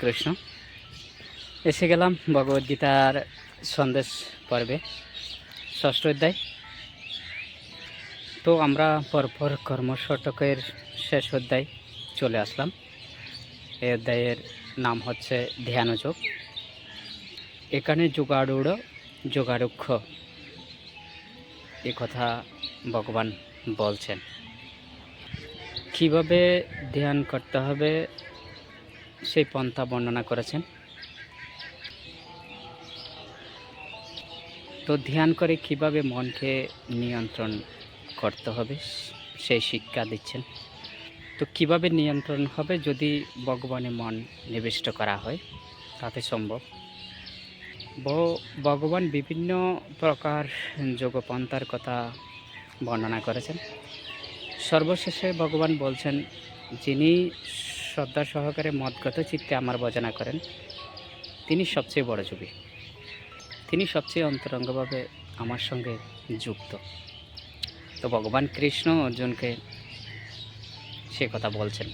কৃষ্ণ। এসে গেলাম ভগবদ্গীতার সন্দেশ পর্বে, ষষ্ঠ অধ্যায়। তো আমরা পরপর কর্মশতকের শেষ অধ্যায় চলে আসলাম। এই অধ্যায়ের নাম হচ্ছে ধ্যানযোগ। এখানে যোগারূঢ় যোগারুক্ষ এ কথা ভগবান বলছেন। কিভাবে ধ্যান করতে হবে সেই পন্থা বর্ণনা করেছেন। তো ধ্যান করে কিভাবে মনকে নিয়ন্ত্রণ করতে হবে সেই শিক্ষা দিচ্ছেন। তো কিভাবে নিয়ন্ত্রণ হবে যদি ভগবানে মন নিবিষ্ট করা হয়, তাতে সম্ভব। ভগবান বিভিন্ন প্রকার যোগপন্থার কথা বর্ণনা করেছেন। সর্বশেষে ভগবান বলছেন, যিনি শ্রদ্ধা সহকারে মদগত চিত্তে আমার ভজনা করেন, তিনি সবচেয়ে বড় যোগী, তিনি সবচেয়ে অন্তরঙ্গভাবে আমার সঙ্গে যুক্ত। তো ভগবান কৃষ্ণ অর্জুনকে সে কথা বলছেন।